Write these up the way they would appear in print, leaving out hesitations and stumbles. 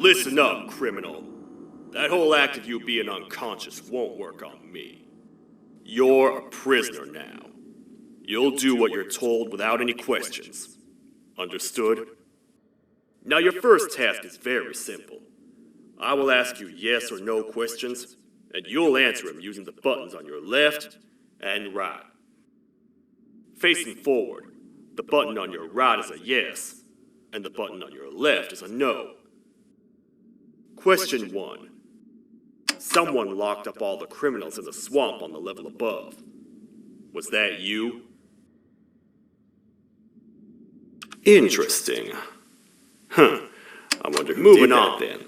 Listen up, criminal. That whole act of you being unconscious won't work on me. You're a prisoner now. You'll do what you're told without any questions. Understood? Now your first task is very simple. I will ask you yes or no questions, and you'll answer them using the buttons on your left and right. Facing forward, the button on your right is a yes, and the button on your left is a no. Question 1. Someone locked up all the criminals in the swamp on the level above. Was that you? Interesting. I wonder who did that then.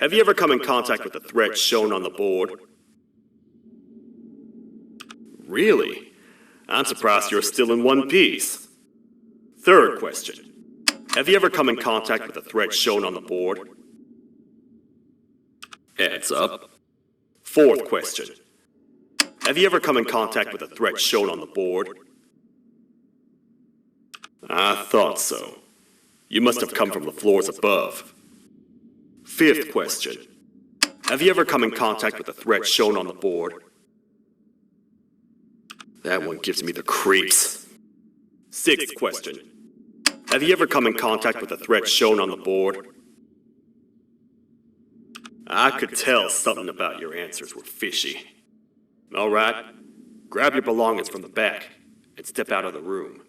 Have you ever come in contact with the threat shown on the board? Really? I'm surprised you're still in one piece. Third question. Have you ever come in contact with the threat shown on the board? Adds up. Fourth question. Have you ever come in contact with the threat shown on the board? I thought so. You must have come from the floors above. Fifth question. Have you ever come in contact with the threat shown on the board? That one gives me the creeps. Sixth question. Have you ever come in contact with the threat shown on the board? I could tell something about your answers were fishy. All right, grab your belongings from the back and step out of the room.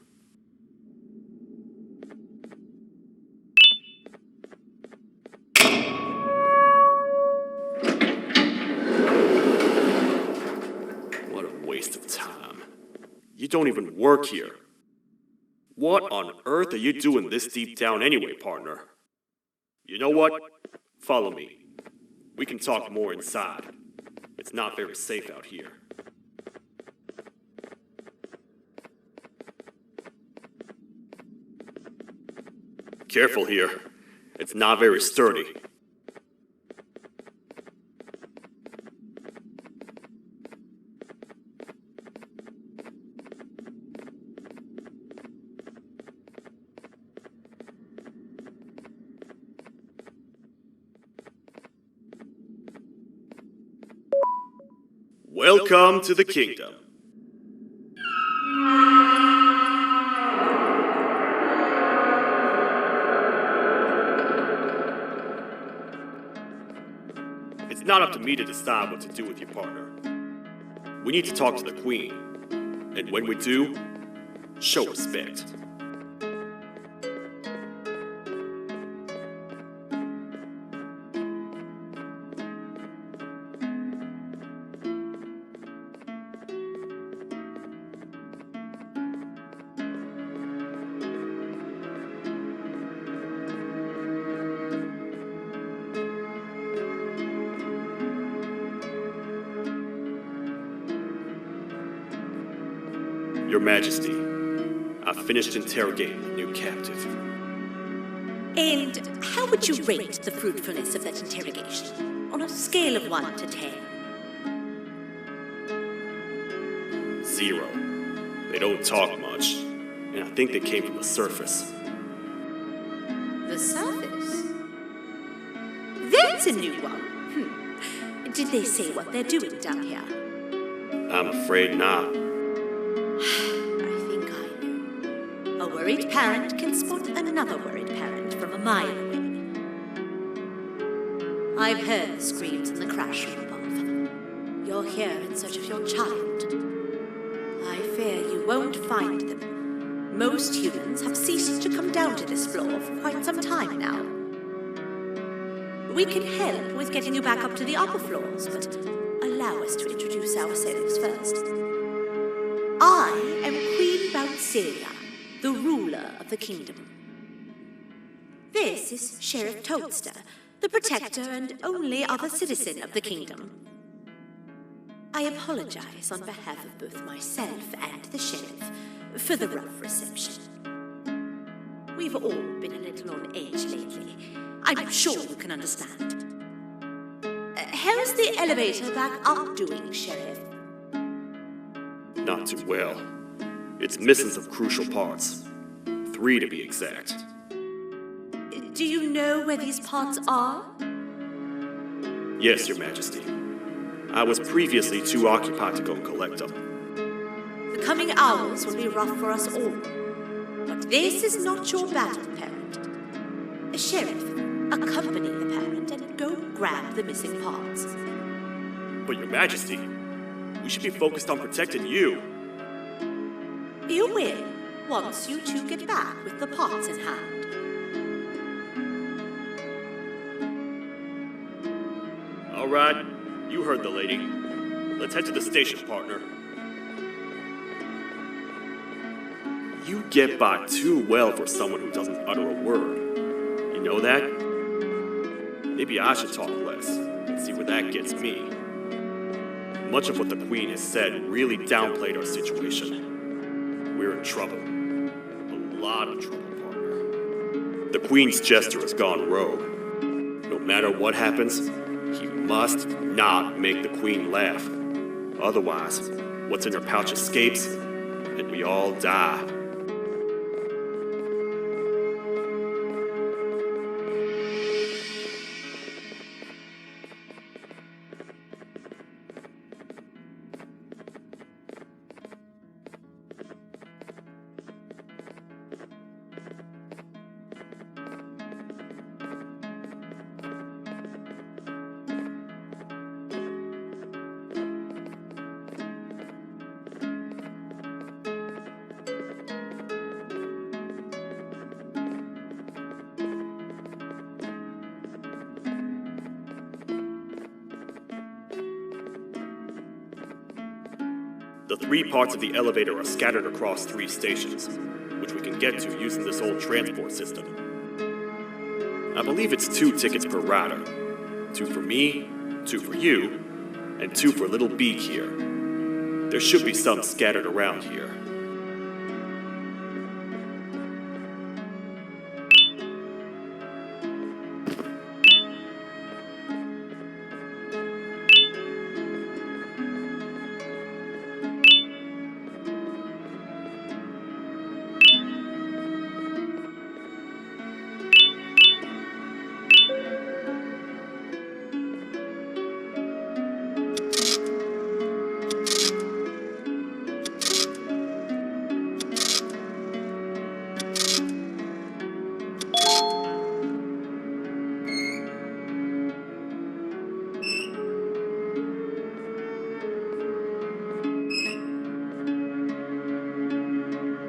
What a waste of time. You don't even work here. What on earth are you doing this deep down anyway, partner? You know what? Follow me. We can talk more inside. It's not very safe out here. Careful here. It's not very sturdy. Welcome to the kingdom. It's not up to me to decide what to do with your partner. We need to talk to the queen. And when we do, show respect. Your Majesty, I've finished interrogating the new captive. And how would you rate the fruitfulness of that interrogation, on a scale of 1 to 10? 0. They don't talk much, and I think they came from the surface. The surface? That's a new one. Did they say what they're doing down here? I'm afraid not. I think I know. A worried parent can spot another worried parent from a mile away. I've heard the screams in the crash room above. You're here in search of your child. I fear you won't find them. Most humans have ceased to come down to this floor for quite some time now. We can help with getting you back up to the upper floors, but allow us to introduce ourselves first. I am Queen Bouncilia, the ruler of the kingdom. This is Sheriff Toadster, the protector and only other citizen of the kingdom. I apologize on behalf of both myself and the sheriff for the rough reception. We've all been a little on edge lately. I'm sure you can understand. How's the elevator back up doing, Sheriff? Not too well. It's missing some crucial parts. 3 to be exact. Do you know where these parts are? Yes, Your Majesty. I was previously too occupied to go and collect them. The coming hours will be rough for us all. But this is not your battle, parent. Sheriff, accompany the parent and go grab the missing parts. But Your Majesty, we should be focused on protecting you. You will, once you two get back with the parts in hand. All right, you heard the lady. Let's head to the station, partner. You get by too well for someone who doesn't utter a word. You know that? Maybe I should talk less and see where that gets me. Much of what the Queen has said really downplayed our situation. We're in trouble. A lot of trouble, partner. The Queen's jester has gone rogue. No matter what happens, he must not make the Queen laugh. Otherwise, what's in her pouch escapes, and we all die. The 3 parts of the elevator are scattered across 3 stations, which we can get to using this old transport system. I believe it's 2 tickets per rider. 2 for me, 2 for you, and 2 for Little Beak here. There should be some scattered around here.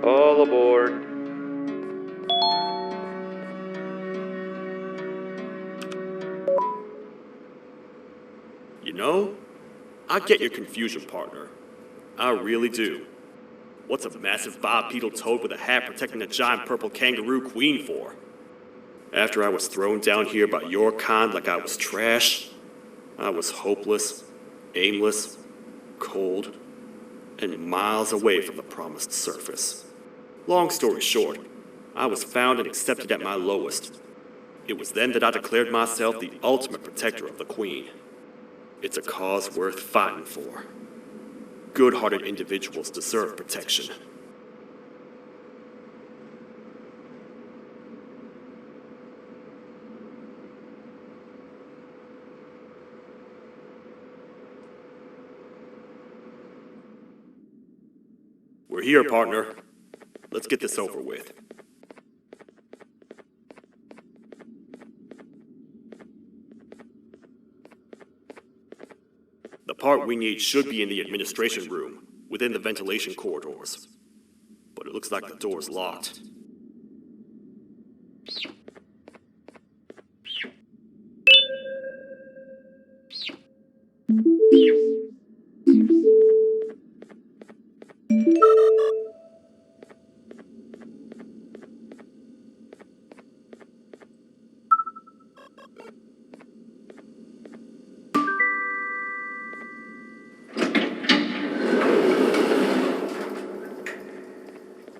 All aboard. You know, I get your confusion, partner. I really do. What's a massive bipedal toad with a hat protecting a giant purple kangaroo queen for? After I was thrown down here by your kind like I was trash, I was hopeless, aimless, cold, and miles away from the promised surface. Long story short, I was found and accepted at my lowest. It was then that I declared myself the ultimate protector of the Queen. It's a cause worth fighting for. Good-hearted individuals deserve protection. We're here, partner. Let's get this over with. The part we need should be in the administration room, within the ventilation corridors. But it looks like the door's locked.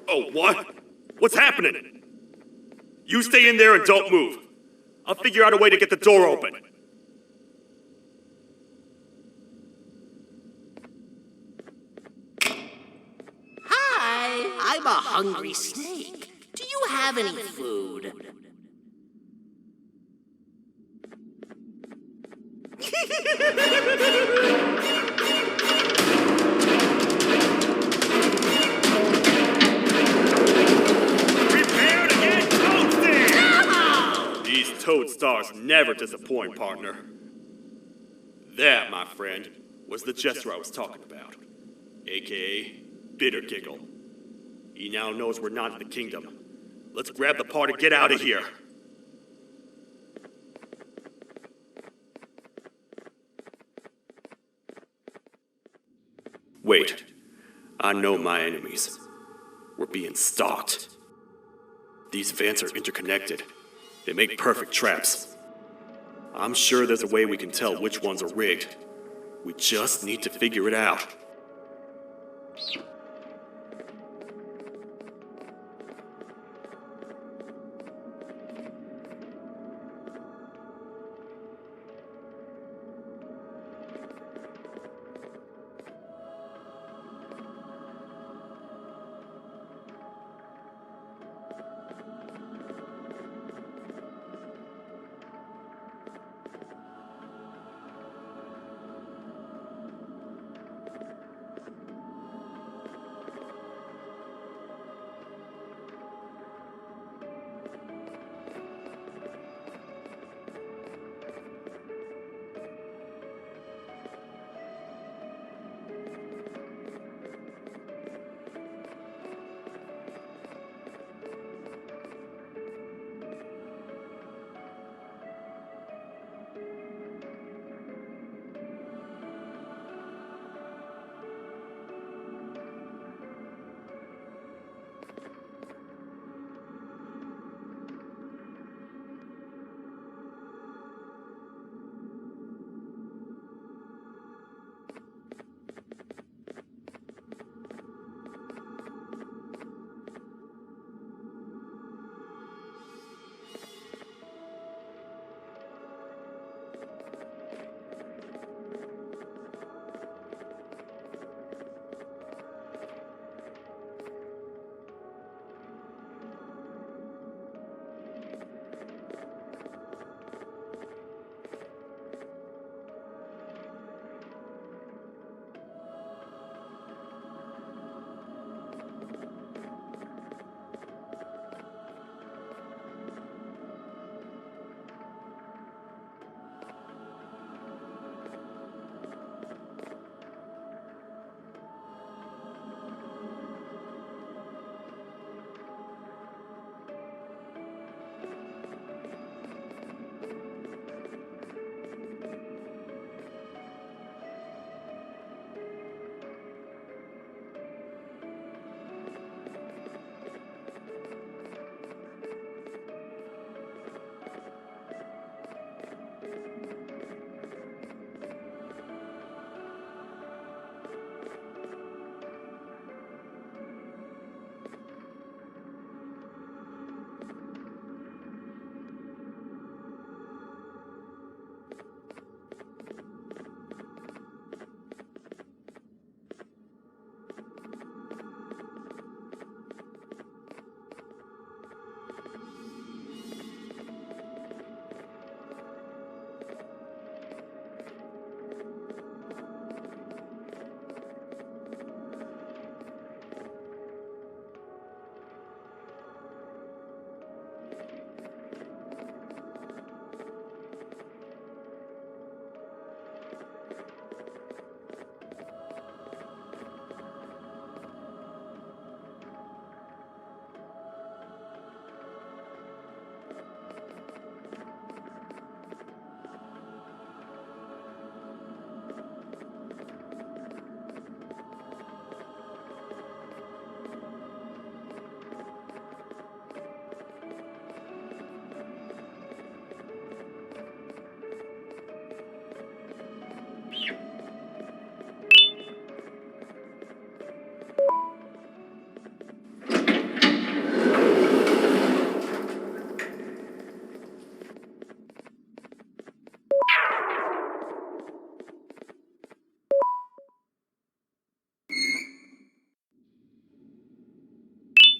Oh, what? What's happening? You stay in there and don't move. I'll figure out a way to get the door open. Hi, I'm a hungry snake. Do you have any food? Prepare to get toasted! These toad stars never disappoint, partner. That, my friend, was the jester I was talking about. AKA Bitter Giggle. He now knows we're not in the kingdom. Let's grab the part and get out of here. Wait. I know my enemies. We're being stalked. These vents are interconnected. They make perfect traps. I'm sure there's a way we can tell which ones are rigged. We just need to figure it out.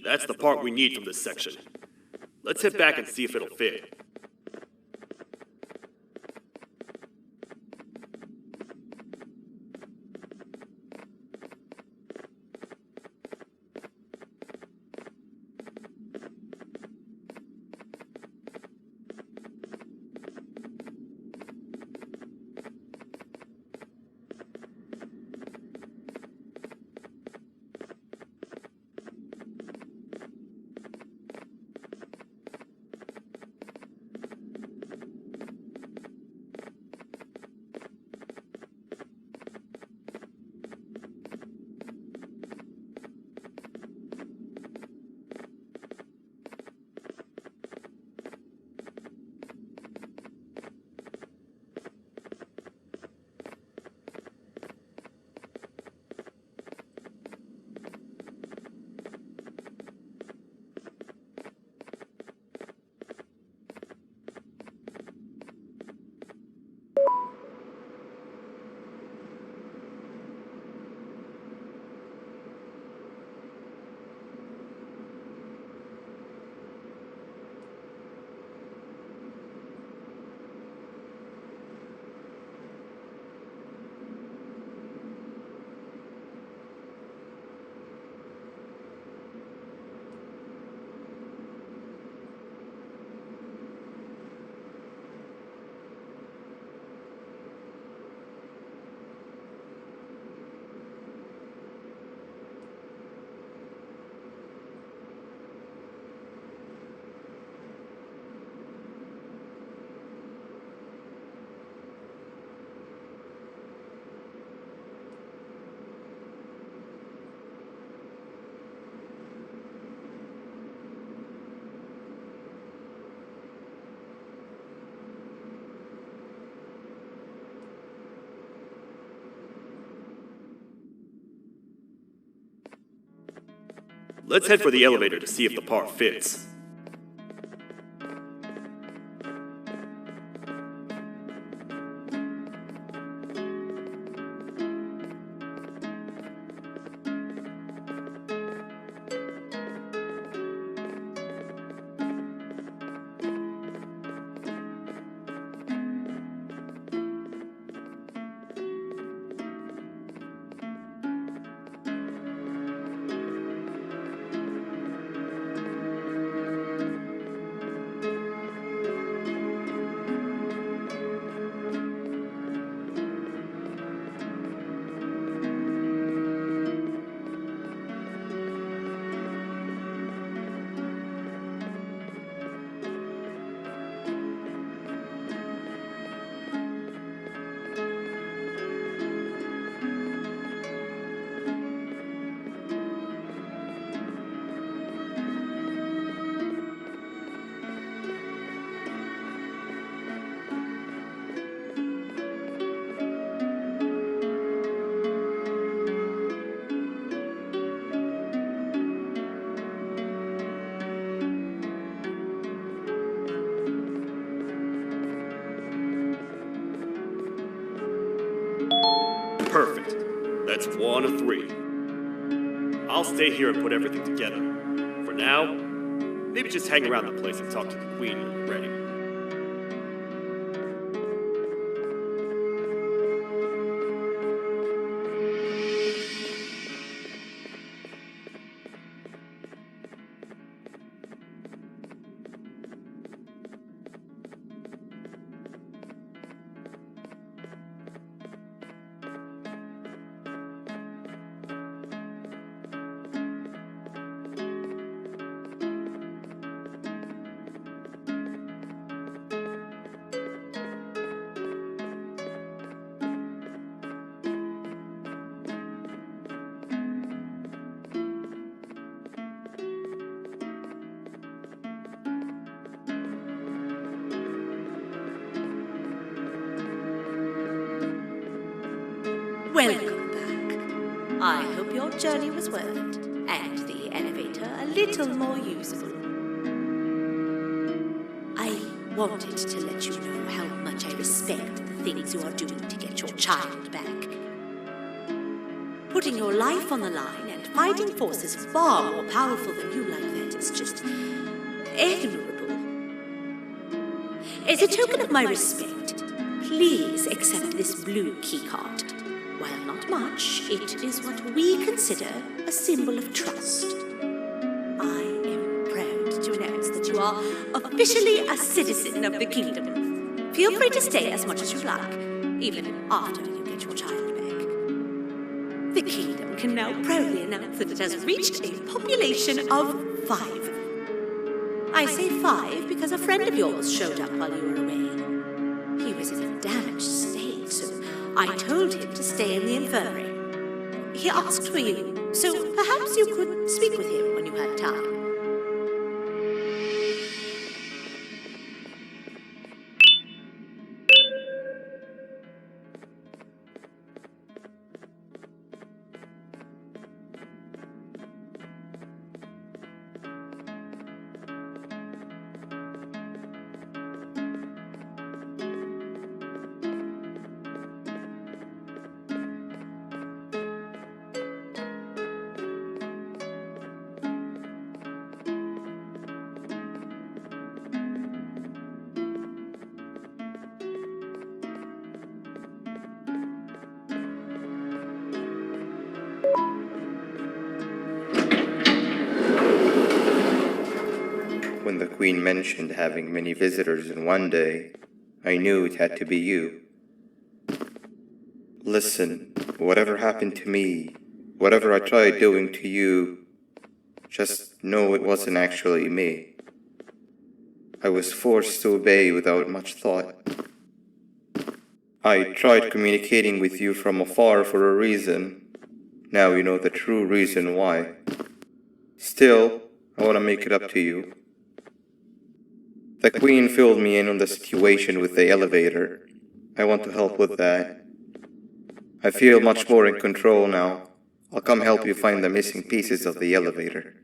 That's the part we need from this section. Let's head back and see if it'll fit. Let's head for the elevator to see if the part fits. Perfect. That's 1 of 3. I'll stay here and put everything together. For now, maybe just hang around the place and talk to the Queen when you're ready. Welcome back. I hope your journey was worth it, and the elevator a little more usable. I wanted to let you know how much I respect the things you are doing to get your child back. putting your life on the line and fighting forces far more powerful than you like that is just admirable. As a token of my respect, please accept this blue keycard. While not much, it is what we consider a symbol of trust. I am proud to announce that you are officially a citizen of the kingdom. Feel free to stay as much as you like, even after you get your child back. The kingdom can now proudly announce that it has reached a population of 5. I say 5 because a friend of yours showed up while you were away. He was in a damaged state, so I told him to stay in the infirmary. He asked for you, so perhaps you could speak with him when you had time. When the Queen mentioned having many visitors in one day, I knew it had to be you. Listen, whatever happened to me, whatever I tried doing to you, just know it wasn't actually me. I was forced to obey without much thought. I tried communicating with you from afar for a reason. Now you know the true reason why. Still, I want to make it up to you. The Queen filled me in on the situation with the elevator. I want to help with that. I feel much more in control now. I'll come help you find the missing pieces of the elevator.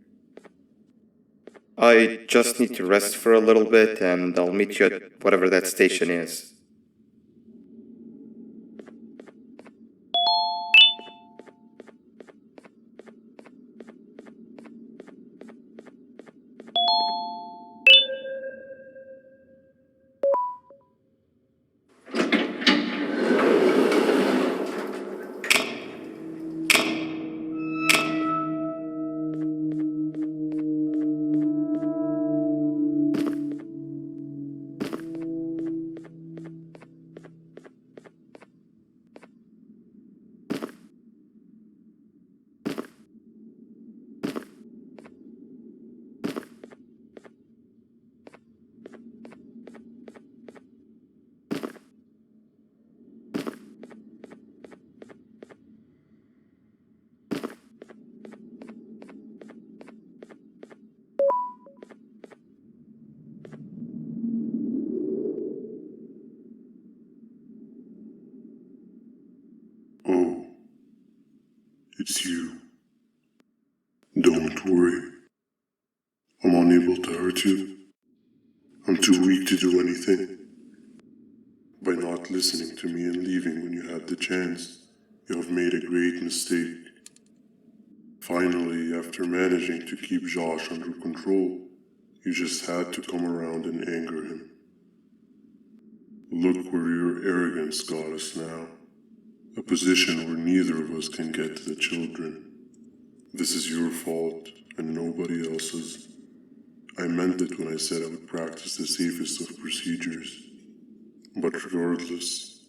I just need to rest for a little bit, and I'll meet you at whatever that station is. Oh, it's you. Don't worry. I'm unable to hurt you. I'm too weak to do anything. By not listening to me and leaving when you had the chance, you have made a great mistake. Finally, after managing to keep Josh under control, you just had to come around and anger him. Look where your arrogance got us now. A position where neither of us can get to the children. This is your fault, and nobody else's. I meant it when I said I would practice the safest of procedures. But regardless,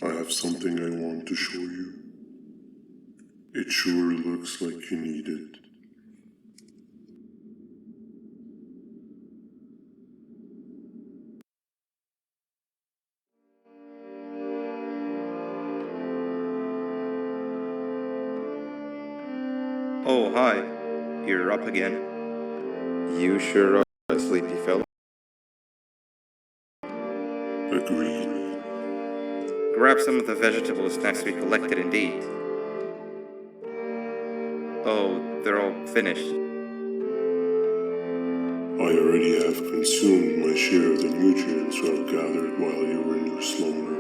I have something I want to show you. It sure looks like you need it. Oh, hi. You're up again. You sure are a sleepy fellow. Agreed. Grab some of the vegetable snacks we collected indeed. Oh, they're all finished. I already have consumed my share of the nutrients I've gathered while you were in your slumber.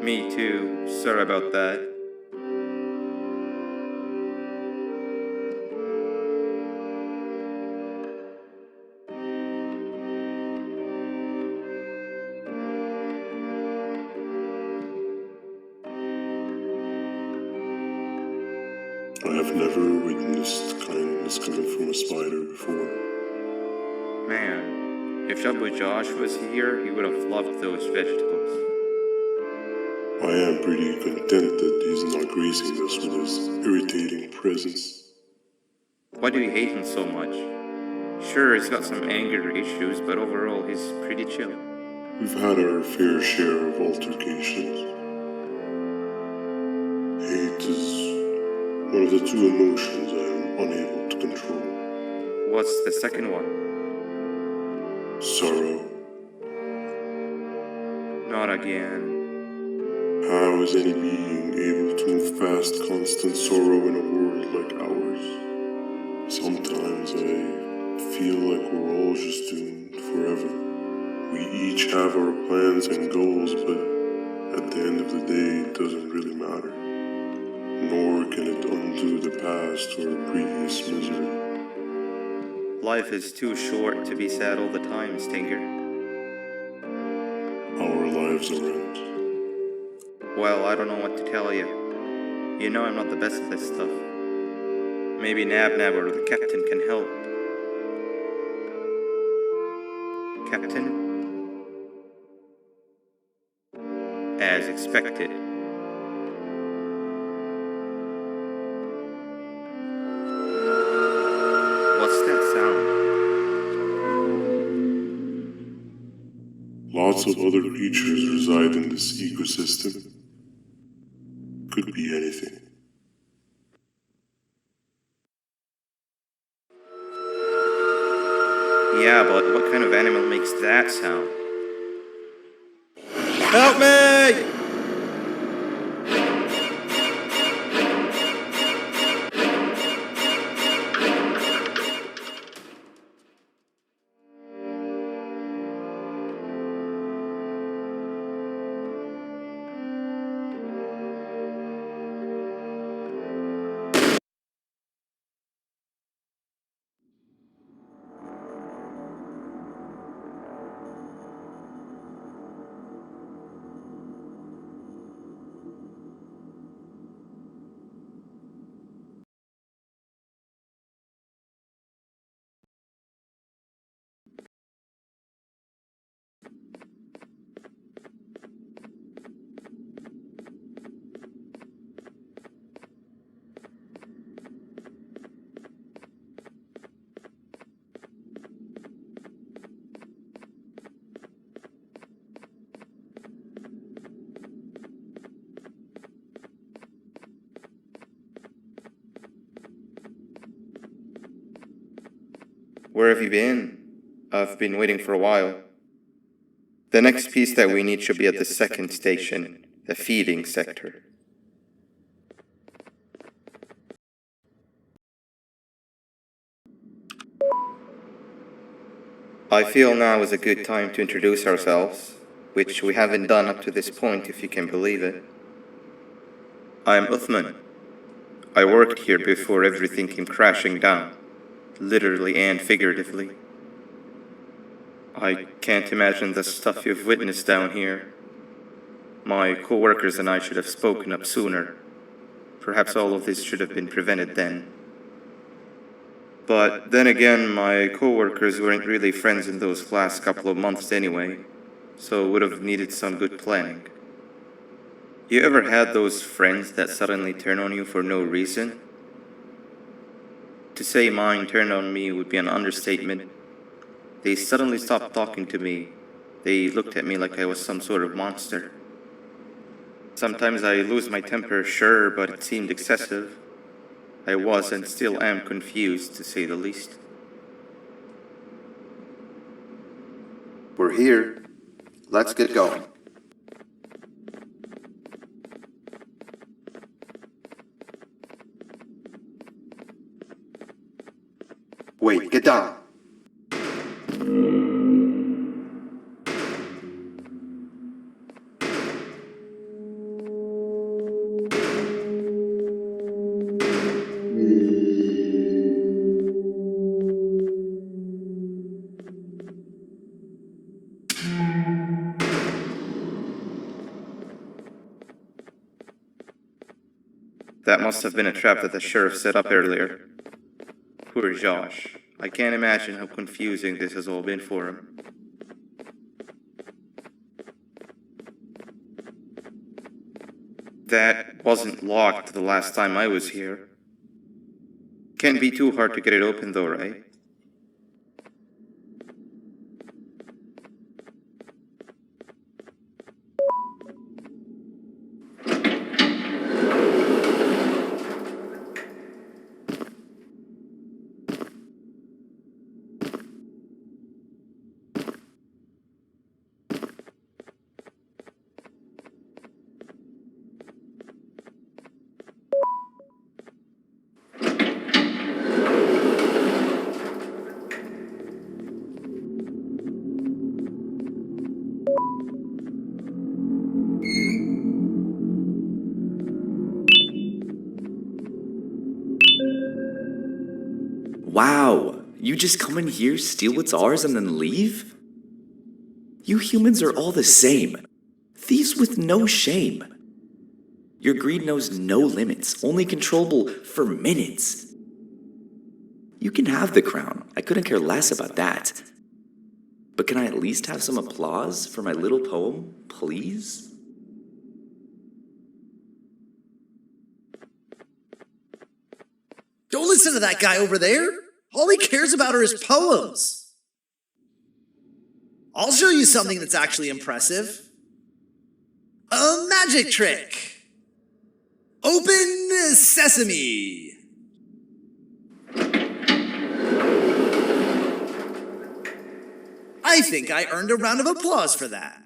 Me too. Sorry about that. I have never witnessed kindness coming from a spider before. Man, if Abu Josh was here, he would have loved those vegetables. I am pretty content that he's not gracing us with his irritating presence. Why do you hate him so much? Sure, he's got some anger issues, but overall he's pretty chill. We've had our fair share of altercations. Hate is one of the two emotions I am unable to control. What's the second one? Sorrow. Not again. How is any being able to move past constant sorrow in a world like ours? Sometimes I feel like we're all just doomed forever. We each have our plans and goals, but at the end of the day, it doesn't really matter. Nor can it undo the past or previous misery. Life is too short to be sad all the time, Stinger. Our lives aren't. Well, I don't know what to tell you. You know I'm not the best at this stuff. Maybe Nab or the captain can help. Captain? As expected. What's that sound? Lots of other creatures reside in this ecosystem. Could be anything. Yeah, but what kind of animal makes that sound? Help me! Where have you been? I've been waiting for a while. The next piece that we need should be at the second station, the feeding sector. I feel now is a good time to introduce ourselves, which we haven't done up to this point, if you can believe it. I'm Uthman. I worked here before everything came crashing down, literally and figuratively. I can't imagine the stuff you've witnessed down here. My co-workers and I should have spoken up sooner. Perhaps all of this should have been prevented then. But then again, my co-workers weren't really friends in those last couple of months anyway, so would have needed some good planning. You ever had those friends that suddenly turn on you for no reason? To say mine turned on me would be an understatement. They suddenly stopped talking to me. They looked at me like I was some sort of monster. Sometimes I lose my temper, sure, but it seemed excessive. I was and still am confused, to say the least. We're here. Let's get going. Wait, get down. That must have been a trap that the sheriff set up earlier. Poor Josh. I can't imagine how confusing this has all been for him. That wasn't locked the last time I was here. Can't be too hard to get it open though, right? Wow, you just come in here, steal what's ours, and then leave? You humans are all the same. Thieves with no shame. Your greed knows no limits, only controllable for minutes. You can have the crown, I couldn't care less about that. But can I at least have some applause for my little poem, please? Don't listen to that guy over there. All he cares about are his poems. I'll show you something that's actually impressive. A magic trick. Open sesame. I think I earned a round of applause for that.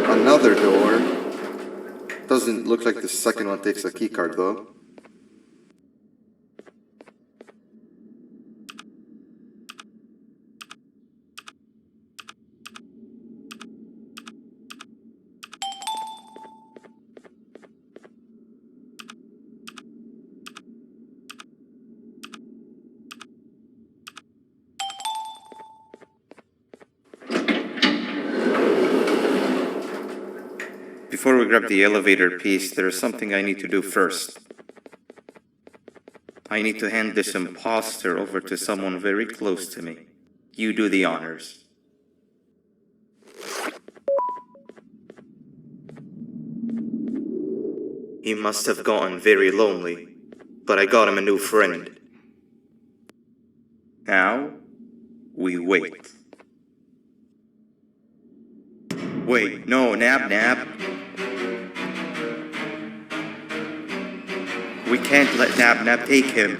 Another door. Doesn't look like the second one takes a keycard though. Before we grab the elevator piece, there is something I need to do first. I need to hand this imposter over to someone very close to me. You do the honors. He must have gotten very lonely, but I got him a new friend. Now, we wait. Wait, no, Nab. We can't let Nab take him.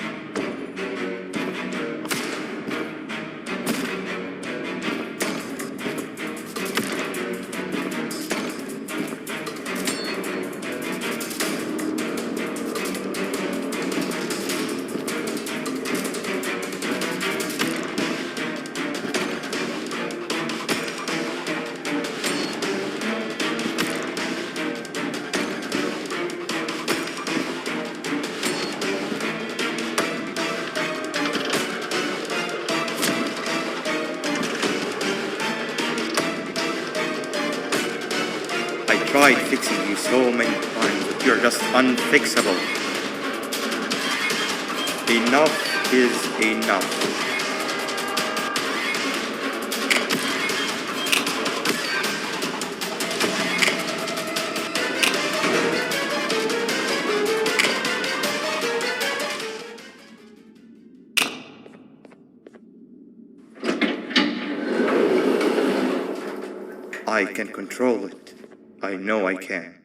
I tried fixing you so many times, but you're just unfixable. Enough is enough. I can control it. I know I can.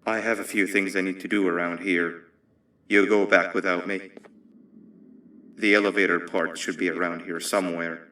I have a few things I need to do around here. You'll go back without me. The elevator part should be around here somewhere.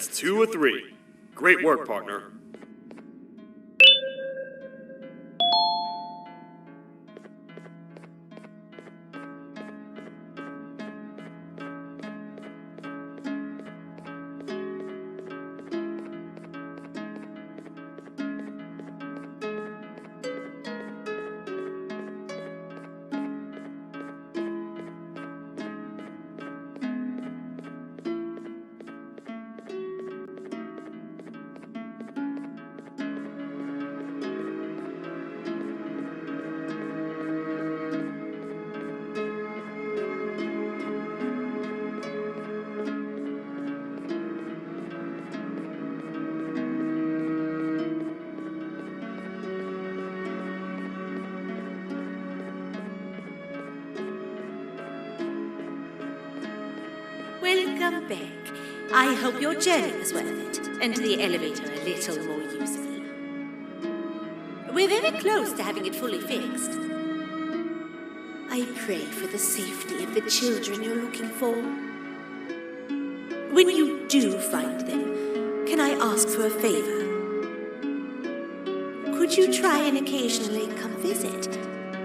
That's 2 of 3. Great work, partner. Welcome back. I hope your journey was worth it, and the elevator a little more usable. We're very close to having it fully fixed. I pray for the safety of the children you're looking for. When you do find them, can I ask for a favor? Could you try and occasionally come visit?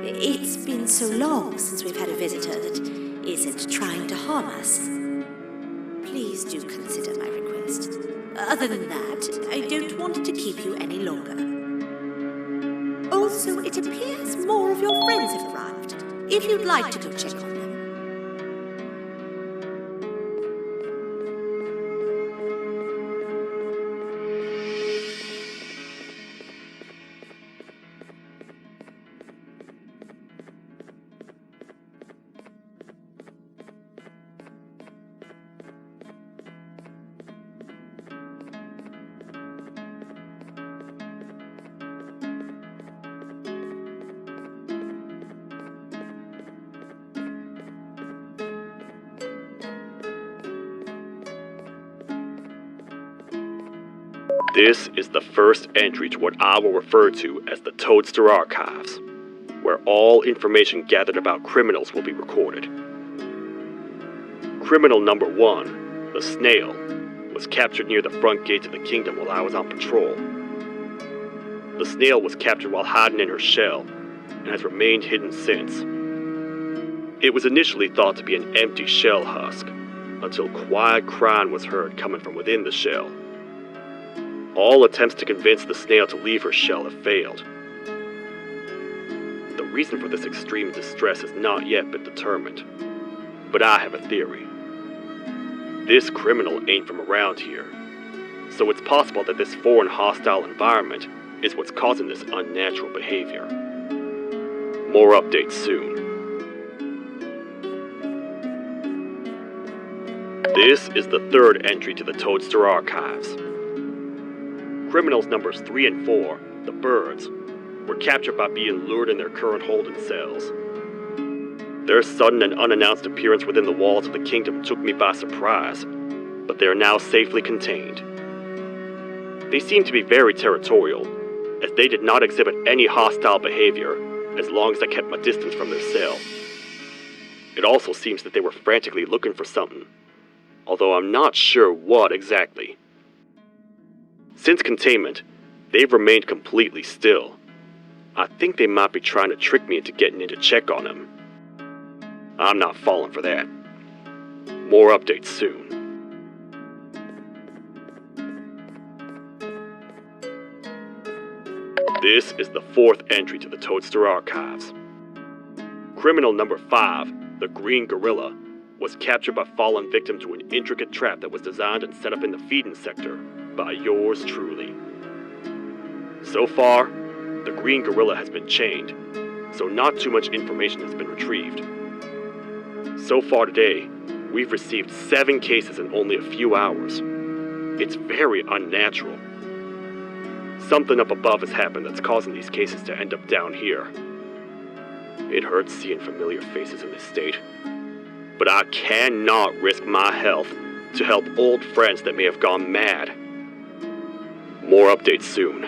It's been so long since we've had a visitor that isn't trying to harm us. Please do consider my request. Other than that, I don't want to keep you any longer. Also, it appears more of your friends have arrived. If you'd like to go check on them. This is the first entry to what I will refer to as the Toadster Archives, where all information gathered about criminals will be recorded. Criminal number 1, the Snail, was captured near the front gates of the kingdom while I was on patrol. The Snail was captured while hiding in her shell, and has remained hidden since. It was initially thought to be an empty shell husk, until quiet crying was heard coming from within the shell. All attempts to convince the Snail to leave her shell have failed. The reason for this extreme distress has not yet been determined, but I have a theory. This criminal ain't from around here, so it's possible that this foreign hostile environment is what's causing this unnatural behavior. More updates soon. This is the third entry to the Toadster Archives. Criminals numbers 3 and 4, the Birds, were captured by being lured in their current holding cells. Their sudden and unannounced appearance within the walls of the kingdom took me by surprise, but they are now safely contained. They seem to be very territorial, as they did not exhibit any hostile behavior as long as I kept my distance from their cell. It also seems that they were frantically looking for something, although I'm not sure what exactly. Since containment, they've remained completely still. I think they might be trying to trick me into getting in to check on them. I'm not falling for that. More updates soon. This is the fourth entry to the Toadster Archives. Criminal number 5, the Green Gorilla, was captured by falling victim to an intricate trap that was designed and set up in the feeding sector by yours truly. So far, the Green Gorilla has been chained, so not too much information has been retrieved. So far today, we've received 7 cases in only a few hours. It's very unnatural. Something up above has happened that's causing these cases to end up down here. It hurts seeing familiar faces in this state, but I cannot risk my health to help old friends that may have gone mad. More updates soon.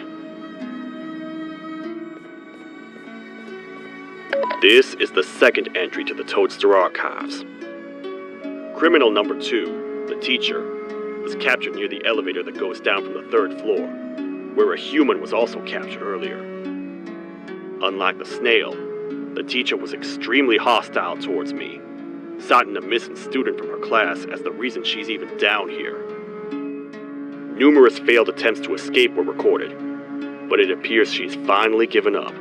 This is the second entry to the Toadster Archives. Criminal number 2, the Teacher, was captured near the elevator that goes down from the 3rd floor, where a human was also captured earlier. Unlike the snail, the teacher was extremely hostile towards me, citing a missing student from her class as the reason she's even down here. Numerous failed attempts to escape were recorded, but it appears she's finally given up.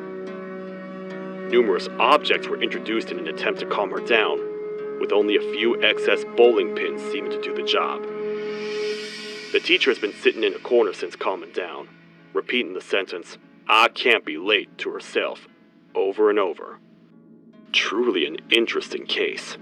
Numerous objects were introduced in an attempt to calm her down, with only a few excess bowling pins seeming to do the job. The teacher has been sitting in a corner since calming down, repeating the sentence, "I can't be late," to herself, over and over. Truly an interesting case.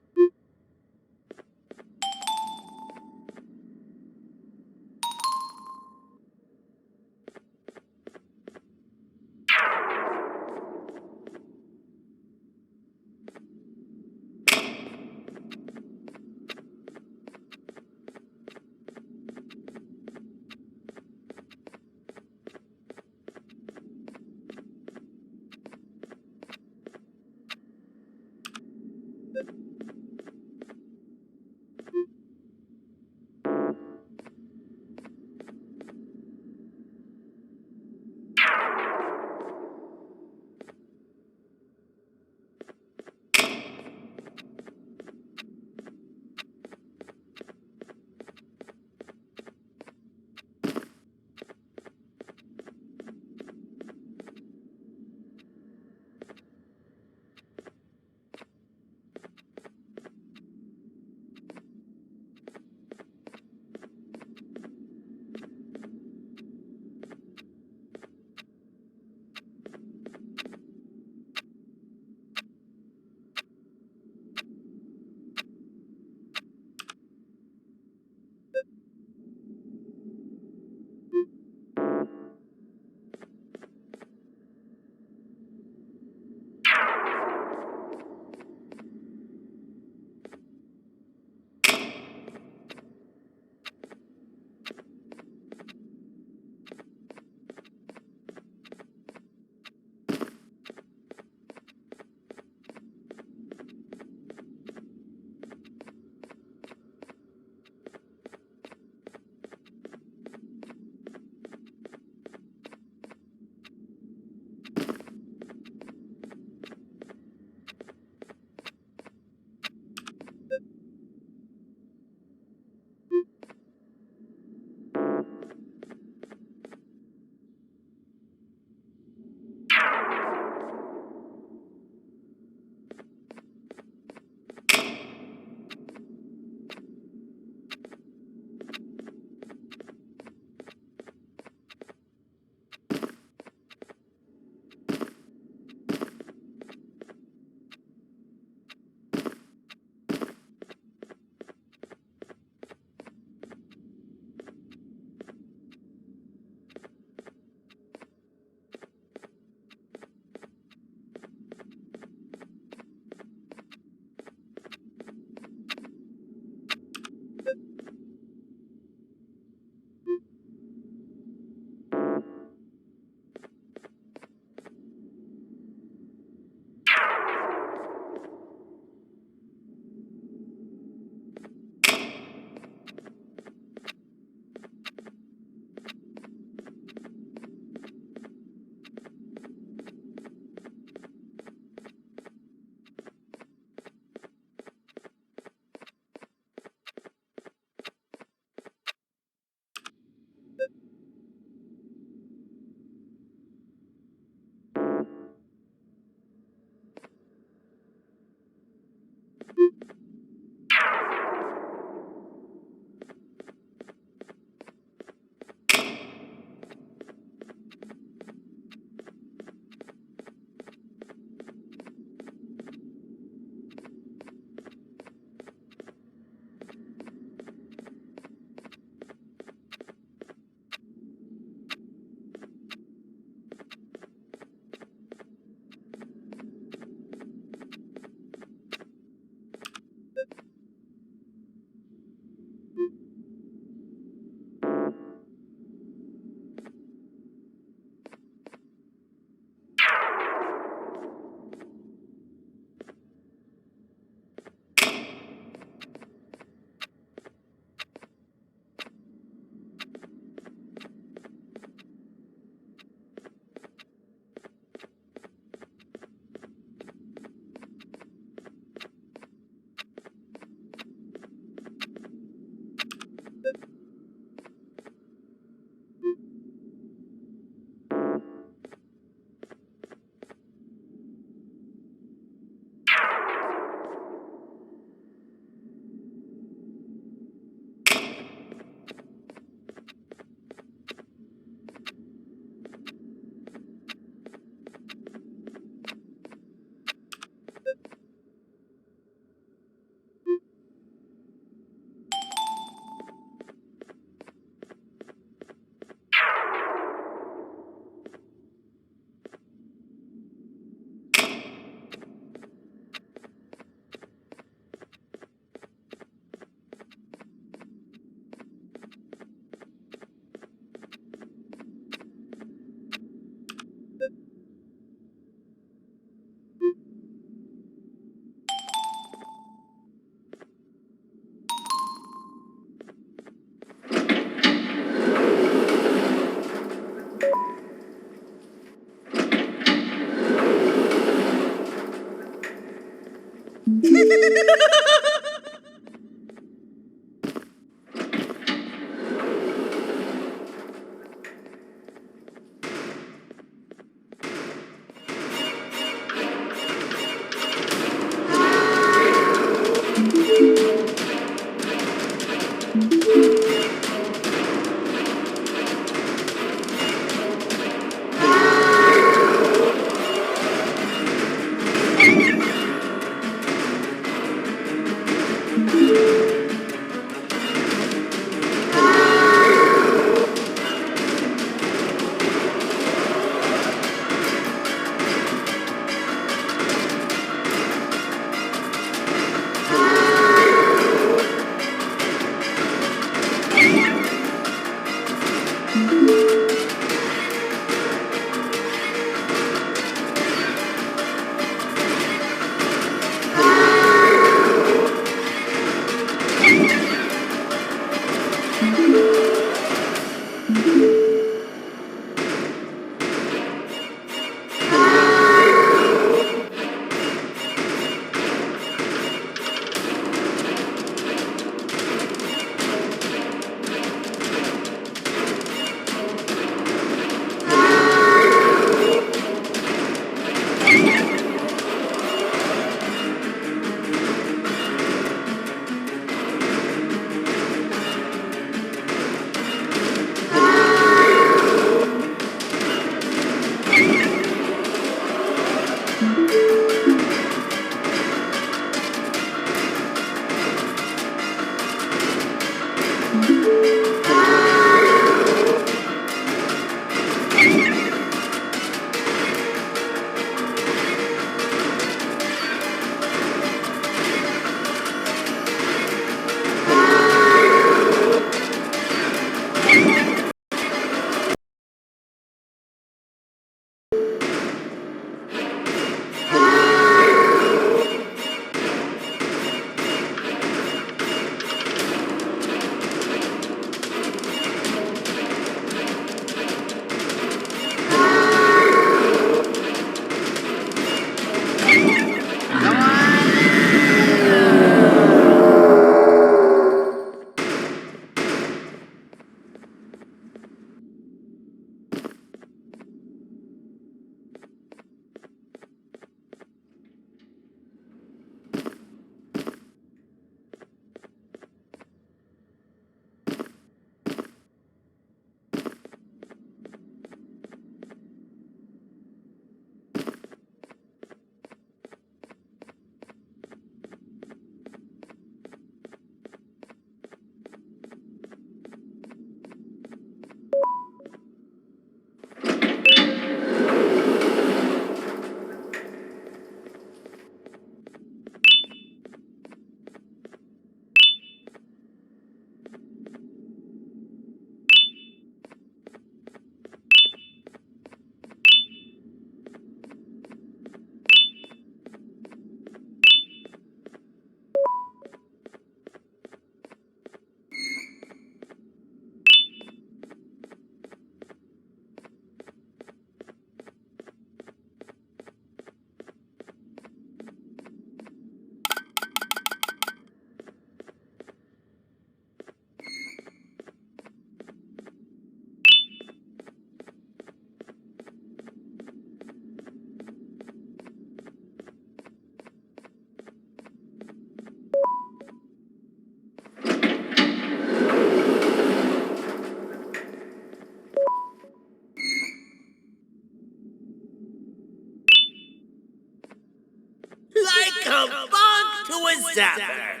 sapper.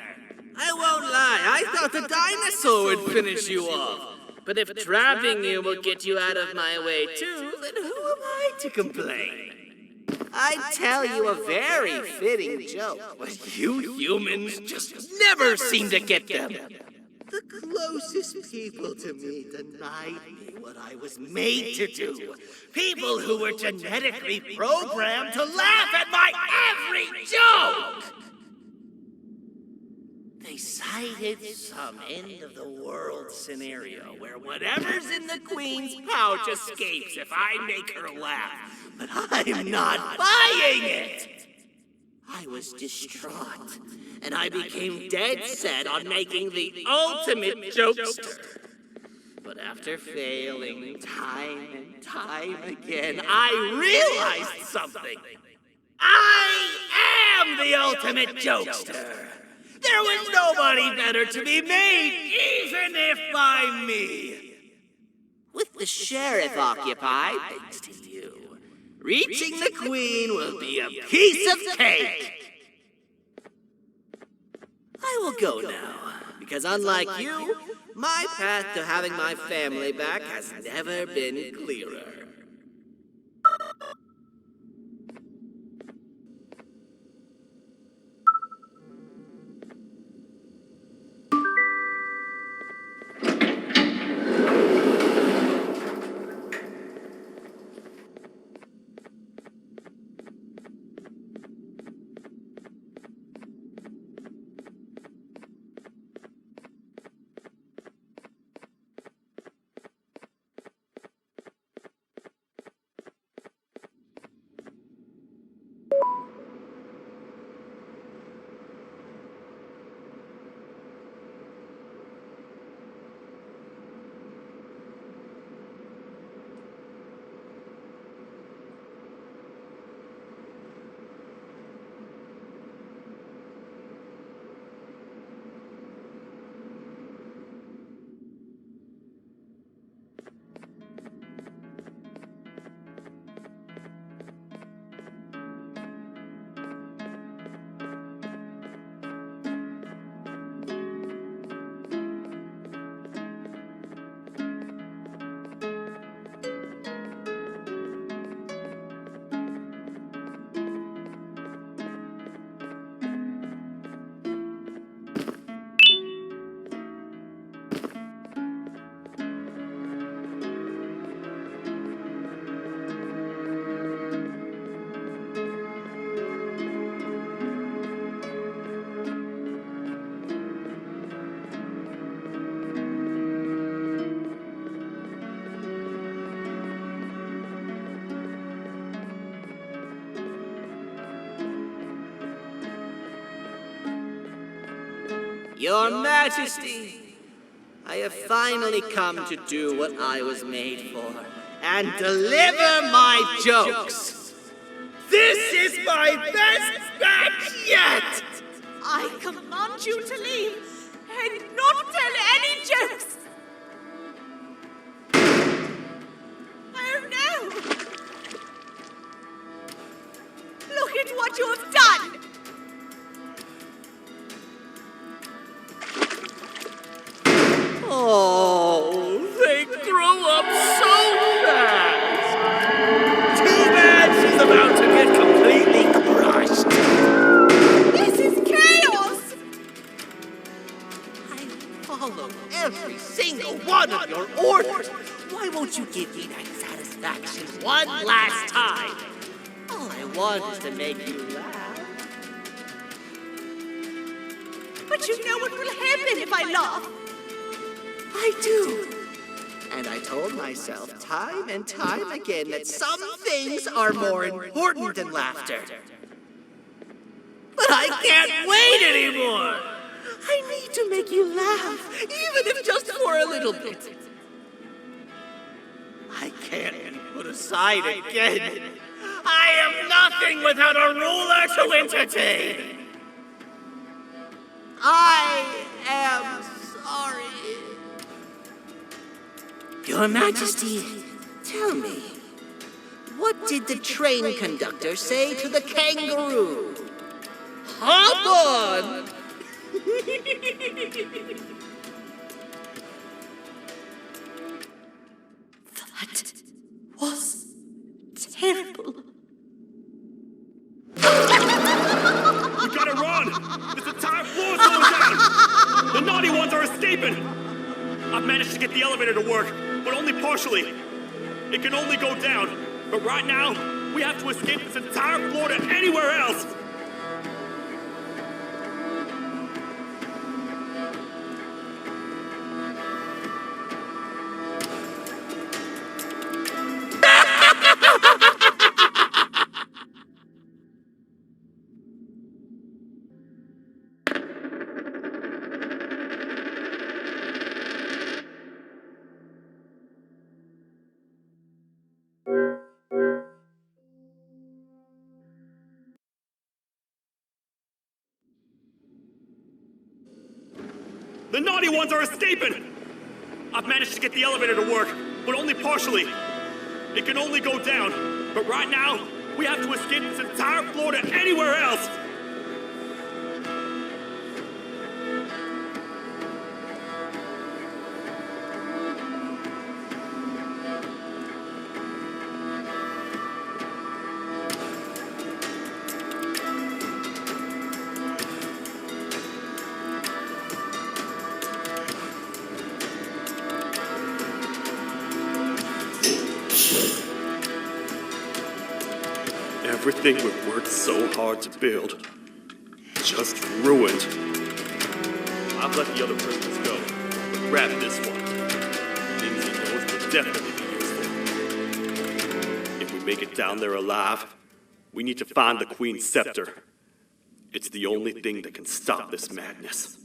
I won't lie, I thought the dinosaur would finish you off. But if trapping you will get you out of my way too, then who am I to complain? I'd tell you a very fitting joke, but you humans just never seem to get them. The closest people to me denied me what I was made to do. People who were genetically programmed to laugh at my every joke! They cited some end-of-the-world scenario where whatever's in the Queen's pouch escapes if I make her laugh. But I'm not buying it! I was distraught, and I became dead set on making the ultimate jokester. But after failing time and time again, I realized something. I am the ultimate jokester! There was nobody better to be made, even if by me. With the sheriff occupied, thanks to you, reaching the Queen will be a piece of cake. I will go now, because unlike you, my path to having my family back has never been clearer. Your Majesty, I have finally come to do what I was made for, and deliver my jokes. This is my best batch yet! I command you to leave and not tell any jokes. Oh no! Look at what you have done! Oh, they grow up so fast! Too bad she's about to get completely crushed. This is chaos! I follow every single one of your orders. Why won't you give me that satisfaction one last time? All I want is to make you laugh. But you know what will happen if I laugh. I do. And I told myself time and time again that some things are more important than laughter. But I can't wait anymore. I need to make you laugh, even if just for a little bit. I can't be put aside again. I am nothing without a ruler to entertain. I am sorry. Your Majesty, tell me, what did the train conductor say to the kangaroo? Hop on! That was terrible. We gotta run! This entire floor's going down! The naughty ones are escaping! I've managed to get the elevator to work, but only partially. It can only go down, but right now, we have to escape this entire floor to anywhere else! The naughty ones are escaping! I've managed to get the elevator to work, but only partially. It can only go down, but right now, we have to escape this entire floor to anywhere else! Everything we've worked so hard to build, just ruined. I've let the other prisoners go, but grab this one. Things he knows will definitely be useful. If we make it down there alive, we need to find the Queen's scepter. It's the only thing that can stop this madness.